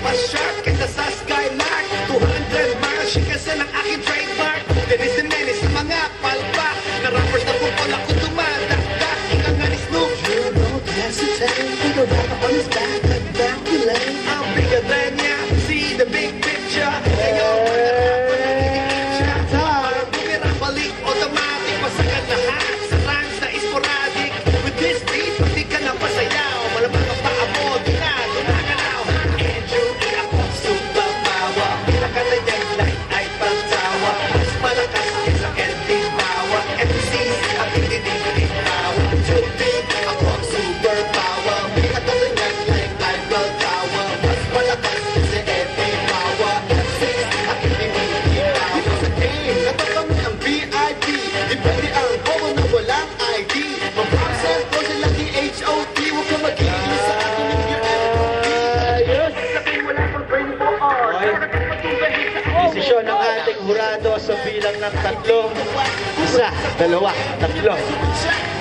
mas sharp kaysa sa Skylark. 200 miles siya kasi ng aking trademark. Dennis and Menace sa mga palpak na rappers na pupol ako dumadakdak. Ika nga ni Snoop, you don't hesitate. Put a rapper on his back like Dracula. Ang bigyan niya, see the big picture. Ayaw mo na rapper na kinikin siya. Parang bumira, balik, automatic. Masagan lahat sa ranks na sporadic. With this beat, pati ka na pasayaw. Malamang ang paa mo, di na gumagalaw. Andrew, ako super power. Pinakata niyang light ay pagtawa. Mas malakas kaysa Kenting Bawa. MCs, ang hindi tawa. Tupi, ako ang super power. Pinakata niyang light ay pagtawa. Mas malakas kaysa Kenting Bawa. MCs, ang hindi tawa. Dito sa game, nato kami ang VIP. Di pwede ang bobo na walang ID. Mag-absent ko sila di HOT. Huwag ka magiging sa akin yung UFOP. Ayos! Sabihin wala pang 24 hours. Desisyon ng ating hurado sa bilang ng 3. 1, 2, 3.